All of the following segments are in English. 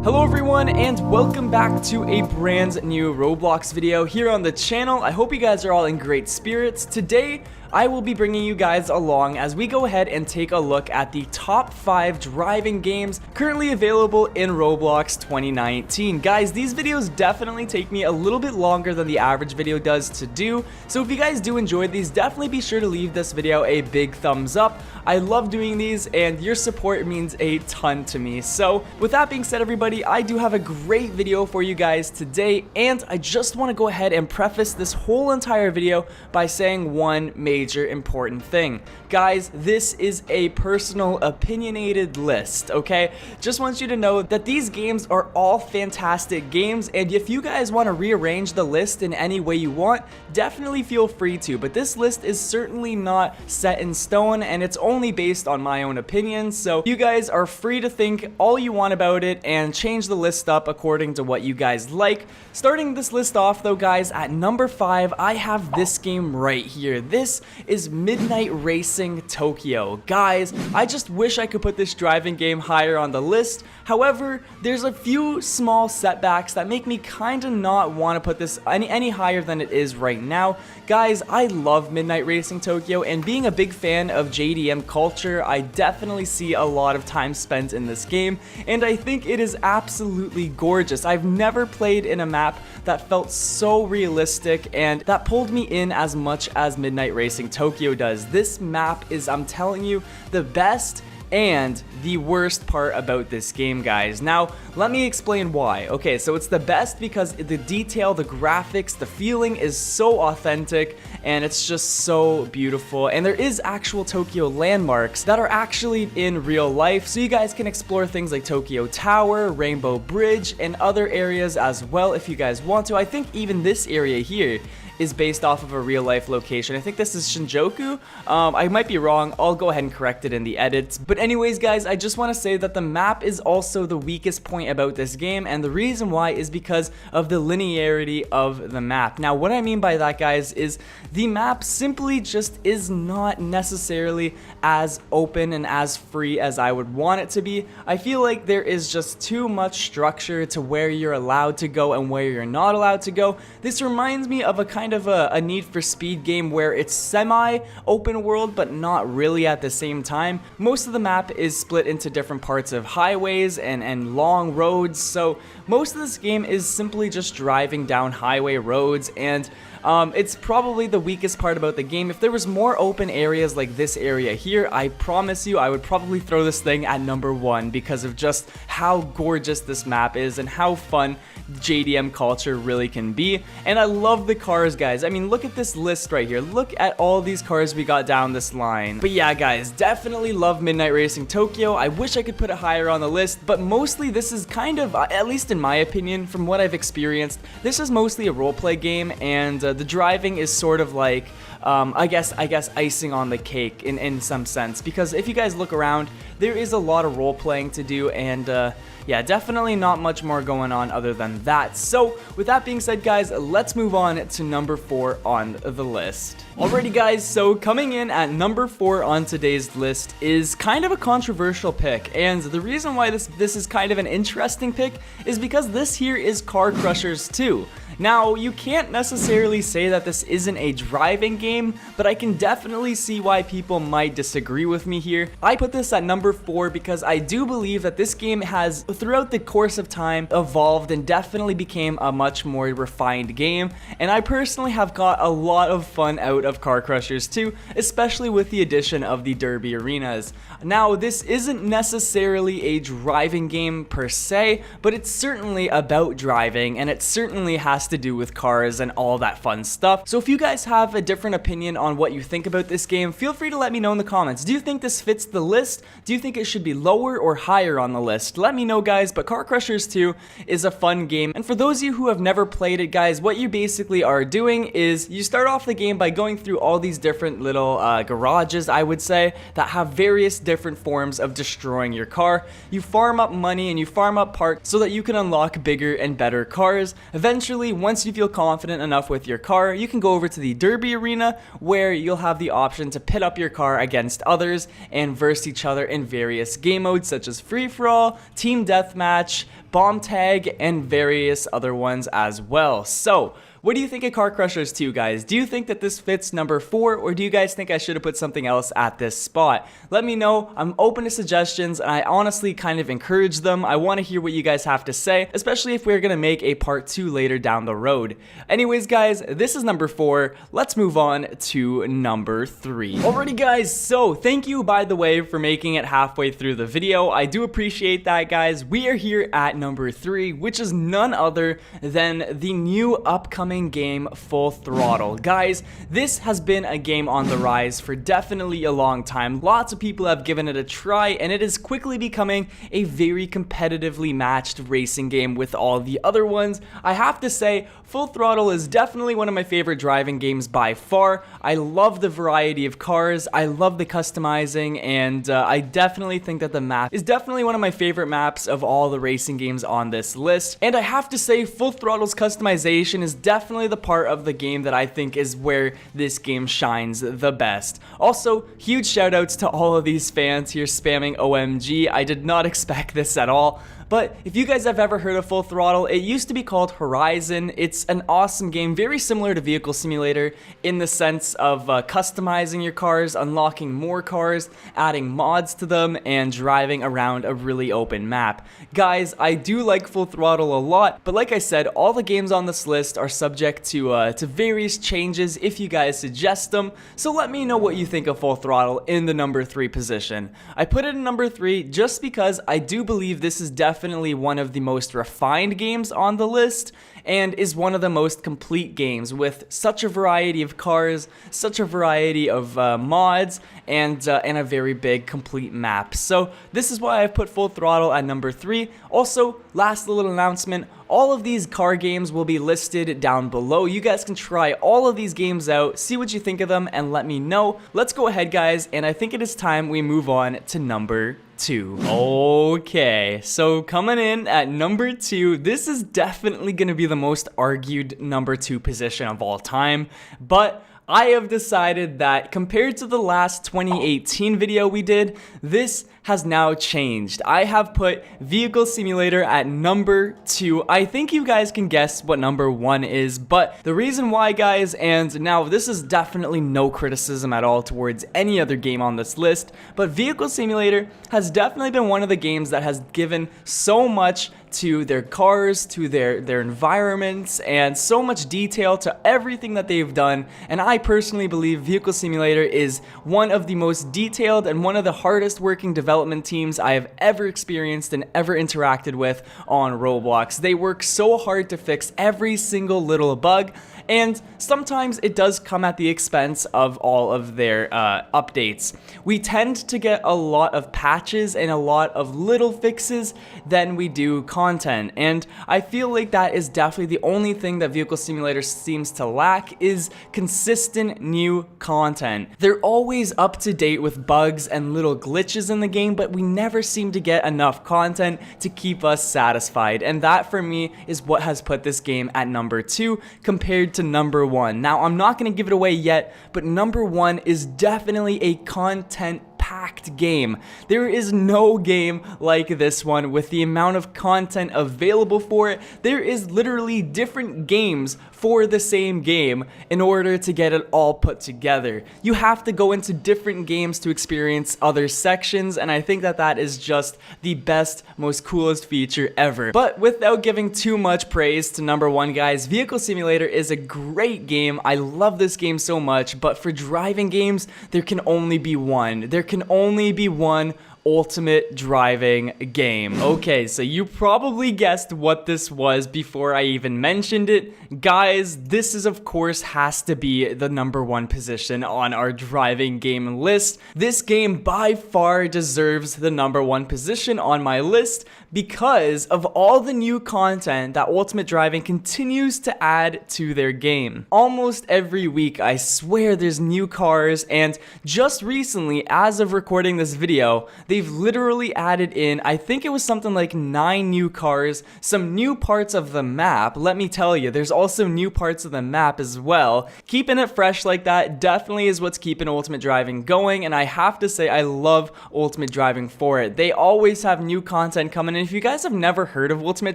Hello everyone, and welcome back to a brand new Roblox video here on the channel. I hope you guys are all in great spirits. Today, I will be bringing you guys along as we go ahead and take a look at the top 5 driving games currently available in Roblox 2019. Guys, these videos definitely take me a little bit longer than the average video does to do, so if you guys do enjoy these, definitely be sure to leave this video a big thumbs up. I love doing these, and your support means a ton to me. So, with that being said, everybody, I do have a great video for you guys today, and I just want to go ahead and preface this whole entire video by saying one major important thing. Guys, this is a personal opinionated list, okay? Just want you to know that these games are all fantastic games, and if you guys want to rearrange the list in any way you want, definitely feel free to, but this list is certainly not set in stone, and it's only based on my own opinions, so you guys are free to think all you want about it and change the list up according to what you guys like. Starting this list off though, guys, at number 5, I have this game right here. This is Midnight Racing Tokyo. Guys, I just wish I could put this driving game higher on the list. However, there's a few small setbacks that make me kind of not want to put this any higher than it is right now. Guys, I love Midnight Racing Tokyo, and being a big fan of JDM culture, I definitely see a lot of time spent in this game, and I think it is absolutely gorgeous. I've never played in a map that felt so realistic and that pulled me in as much as Midnight Racing Tokyo does. This map is, I'm telling you, the best and the worst part about this game, guys. Now, let me explain why. Okay, so it's the best because the detail, the graphics, the feeling is so authentic, and it's just so beautiful. And there is actual Tokyo landmarks that are actually in real life, so you guys can explore things like Tokyo Tower, Rainbow Bridge, and other areas as well if you guys want to. I think even this area here is based off of a real life location. I think this is Shinjuku. I might be wrong. I'll go ahead and correct it in the edits. But anyways, guys, I just want to say that the map is also the weakest point about this game, and the reason why is because of the linearity of the map. Now, what I mean by that, guys, is the map simply just is not necessarily as open and as free as I would want it to be. I feel like there is just too much structure to where you're allowed to go and where you're not allowed to go. This reminds me of a kind of a Need for Speed game where it's semi-open world but not really at the same time. Most of the map is split into different parts of highways and long roads, so most of this game is simply just driving down highway roads, and it's probably the weakest part about the game. If there was more open areas like this area here, I promise you I would probably throw this thing at number 1 because of just how gorgeous this map is and how fun JDM culture really can be. And I love the cars, guys. I mean, look at this list right here. Look at all these cars we got down this line. But yeah, guys, definitely love Midnight Racing Tokyo. I wish I could put it higher on the list, but mostly this is kind of, at least in my opinion, from what I've experienced, this is mostly a roleplay game, and the driving is sort of like, I guess icing on the cake in some sense, because if you guys look around, there is a lot of role playing to do, and yeah, definitely not much more going on other than that. So with that being said, guys, let's move on to number 4 on the list. Alrighty, guys, so coming in at number 4 on today's list is kind of a controversial pick, and the reason why this is kind of an interesting pick is because this here is Car Crushers 2. Now, you can't necessarily say that this isn't a driving game, but I can definitely see why people might disagree with me here. I put this at number 4 because I do believe that this game has, throughout the course of time, evolved and definitely became a much more refined game, and I personally have got a lot of fun out of Car Crushers 2, especially with the addition of the derby arenas. Now, this isn't necessarily a driving game per se, but it's certainly about driving, and it certainly has to do with cars and all that fun stuff. So if you guys have a different opinion on what you think about this game, feel free to let me know in the comments. Do you think this fits the list? Do you think it should be lower or higher on the list? Let me know, guys, but Car Crushers 2 is a fun game, and for those of you who have never played it, guys, what you basically are doing is you start off the game by going through all these different little garages, I would say, that have various different forms of destroying your car. You farm up money and you farm up parts so that you can unlock bigger and better cars. Eventually, once you feel confident enough with your car, you can go over to the Derby Arena, where you'll have the option to pit up your car against others and verse each other in various game modes such as free-for-all, team deathmatch, bomb tag, and various other ones as well. So what do you think of Car Crushers 2, guys? Do you think that this fits number 4, or do you guys think I should have put something else at this spot? Let me know. I'm open to suggestions, and I honestly kind of encourage them. I want to hear what you guys have to say, especially if we're going to make a part 2 later down the road. Anyways, guys, this is number 4. Let's move on to number 3. Alrighty, guys, so thank you, by the way, for making it halfway through the video. I do appreciate that, guys. We are here at number 3, which is none other than the new upcoming game Full Throttle. Guys, this has been a game on the rise for definitely a long time. Lots of people have given it a try, and it is quickly becoming a very competitively matched racing game with all the other ones. I have to say, Full Throttle is definitely one of my favorite driving games by far. I love the variety of cars, I love the customizing, and I definitely think that the map is definitely one of my favorite maps of all the racing games on this list. And I have to say, Full Throttle's customization is definitely the part of the game that I think is where this game shines the best. Also, huge shout outs to all of these fans here spamming OMG. I did not expect this at all. But if you guys have ever heard of Full Throttle, it used to be called Horizon. It's an awesome game, very similar to Vehicle Simulator in the sense of customizing your cars, unlocking more cars, adding mods to them, and driving around a really open map. Guys, I do like Full Throttle a lot, but like I said, all the games on this list are subject to various changes if you guys suggest them. So let me know what you think of Full Throttle in the number 3 position. I put it in number 3 just because I do believe this is definitely one of the most refined games on the list, and is one of the most complete games with such a variety of cars, such a variety of mods, and a very big complete map. So this is why I've put Full Throttle at number 3. Also, last little announcement, all of these car games will be listed down below. You guys can try all of these games out, see what you think of them, and let me know. Let's go ahead, guys, and I think it is time we move on to number 2. Okay, so coming in at number 2, this is definitely going to be the most argued number 2 position of all time, but I have decided that compared to the last 2018 video we did, this has now changed. I have put Vehicle Simulator at number 2. I think you guys can guess what number 1 is, but the reason why, guys, and now this is definitely no criticism at all towards any other game on this list, but Vehicle Simulator has definitely been one of the games that has given so much to their cars, to their environments, and so much detail to everything that they've done. And I personally believe Vehicle Simulator is one of the most detailed and one of the hardest working development teams I have ever experienced and ever interacted with on Roblox. They work so hard to fix every single little bug, and sometimes it does come at the expense of all of their updates. We tend to get a lot of patches and a lot of little fixes than we do content, and I feel like that is definitely the only thing that Vehicle Simulator seems to lack is consistent new content. They're always up to date with bugs and little glitches in the game, but we never seem to get enough content to keep us satisfied, and that for me is what has put this game at number 2 compared to number 1. Now, I'm not going to give it away yet, but number 1 is definitely a content packed game. There is no game like this one with the amount of content available for it. There is literally different games for the same game in order to get it all put together. You have to go into different games to experience other sections, and I think that that is just the best, most coolest feature ever. But without giving too much praise to number 1, guys, Vehicle Simulator is a great game. I love this game so much, but for driving games, there can only be one. There can only be one ultimate driving game. Okay, so you probably guessed what this was before I even mentioned it. Guys, this is of course has to be the number 1 position on our driving game list. This game by far deserves the number 1 position on my list because of all the new content that Ultimate Driving continues to add to their game. Almost every week, I swear there's new cars, and just recently, as of recording this video, they've literally added in, I think it was something like 9 new cars, some new parts of the map. Let me tell you, there's also new parts of the map as well. Keeping it fresh like that definitely is what's keeping Ultimate Driving going, and I have to say I love Ultimate Driving for it. They always have new content coming, and if you guys have never heard of Ultimate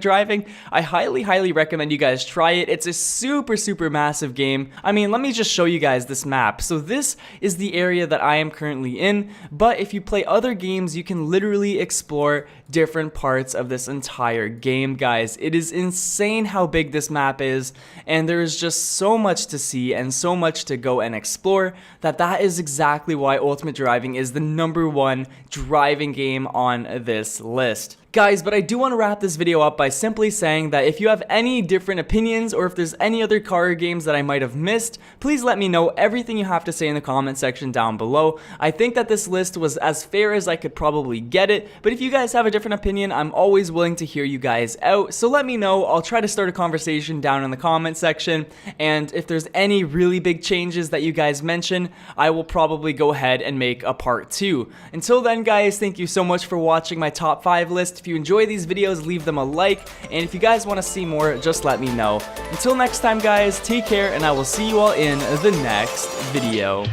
Driving, I highly recommend you guys try it. It's a super massive game. I mean, let me just show you guys this map. So this is the area that I am currently in, but if you play other games, you can literally explore different parts of this entire game, guys. It is insane how big this map is, and there is just so much to see and so much to go and explore that is exactly why Ultimate Driving is the #1 driving game on this list. Guys, but I do want to wrap this video up by simply saying that if you have any different opinions or if there's any other car games that I might have missed, please let me know everything you have to say in the comment section down below. I think that this list was as fair as I could probably get it, but if you guys have a different opinion, I'm always willing to hear you guys out, so let me know. I'll try to start a conversation down in the comment section, and if there's any really big changes that you guys mention, I will probably go ahead and make a part 2. Until then, guys, thank you so much for watching my top 5 list. If you enjoy these videos, leave them a like, and if you guys want to see more, just let me know. Until next time, guys, take care, and I will see you all in the next video.